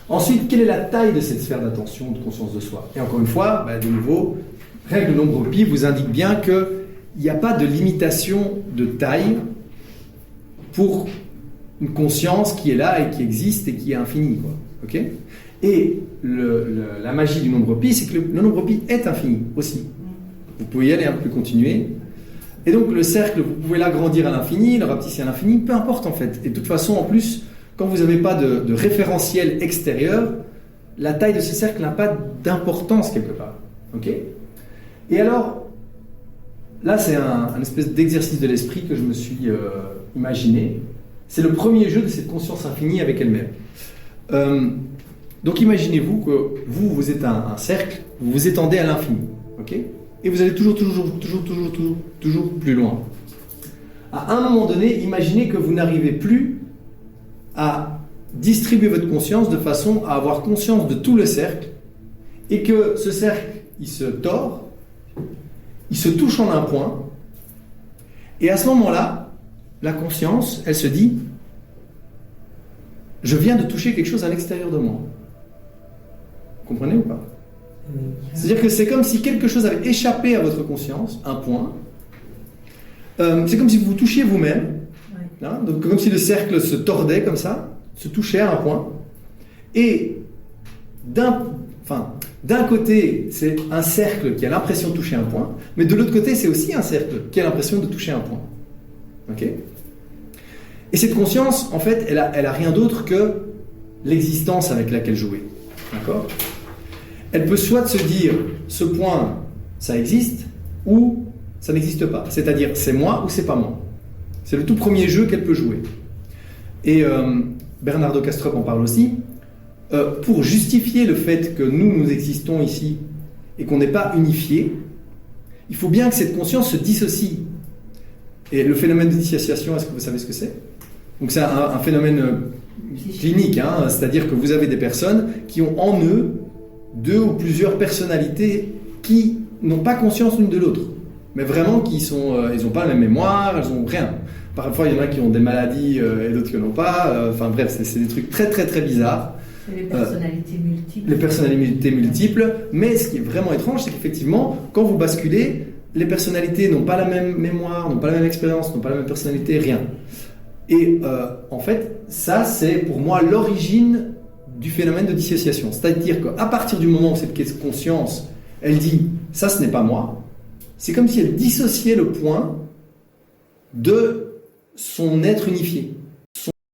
Ensuite, quelle est la taille de cette sphère d'attention, de conscience de soi? Et encore une fois, de nouveau, règle de nombre pi vous indique bien qu'il n'y a pas de limitation de taille pour une conscience qui est là et qui existe et qui est infinie, quoi. Ok? Et la magie du nombre pi, c'est que le nombre pi est infini aussi. Vous pouvez y aller, vous pouvez continuer. Et donc le cercle, vous pouvez l'agrandir à l'infini, le rapetisser à l'infini, peu importe en fait. Et de toute façon, en plus, quand vous n'avez pas de référentiel extérieur, la taille de ce cercle n'a pas d'importance quelque part. Ok? Et alors, là c'est un espèce d'exercice de l'esprit que je me suis imaginé. C'est le premier jeu de cette conscience infinie avec elle-même. Donc imaginez-vous que vous êtes un cercle, vous vous étendez à l'infini. Ok? Et vous allez toujours plus loin. À un moment donné, imaginez que vous n'arrivez plus à distribuer votre conscience de façon à avoir conscience de tout le cercle et que ce cercle, il se tord, il se touche en un point et à ce moment-là, la conscience, elle se dit « Je viens de toucher quelque chose à l'extérieur de moi. » Vous comprenez ou pas? C'est-à-dire que c'est comme si quelque chose avait échappé à votre conscience, un point. C'est comme si vous vous touchiez vous-même. Hein, donc comme si le cercle se tordait comme ça, se touchait à un point. Et d'un côté, c'est un cercle qui a l'impression de toucher un point, mais de l'autre côté, c'est aussi un cercle qui a l'impression de toucher un point. Ok? Et cette conscience, en fait, elle a rien d'autre que l'existence avec laquelle jouer. D'accord? Elle peut soit se dire, ce point, ça existe, ou ça n'existe pas. C'est-à-dire, c'est moi ou c'est pas moi. C'est le tout premier jeu qu'elle peut jouer. Et Bernardo Kastrup en parle aussi. Pour justifier le fait que nous existons ici et qu'on n'est pas unifiés, il faut bien que cette conscience se dissocie. Et le phénomène de dissociation, est-ce que vous savez ce que c'est? Donc c'est un phénomène clinique, hein, c'est-à-dire que vous avez des personnes qui ont en eux deux ou plusieurs personnalités qui n'ont pas conscience l'une de l'autre, mais vraiment ils n'ont pas la même mémoire, elles n'ont rien. Parfois, il y en a qui ont des maladies et d'autres qui n'en ont pas. Enfin bref, c'est des trucs très très très bizarres. C'est les personnalités multiples. Les personnalités multiples. Mais ce qui est vraiment étrange, c'est qu'effectivement, quand vous basculez, les personnalités n'ont pas la même mémoire, n'ont pas la même expérience, n'ont pas la même personnalité, rien. Et en fait, ça, c'est pour moi l'origine du phénomène de dissociation. C'est-à-dire qu'à partir du moment où cette conscience, elle dit « ça, ce n'est pas moi », c'est comme si elle dissociait le point de son être unifié.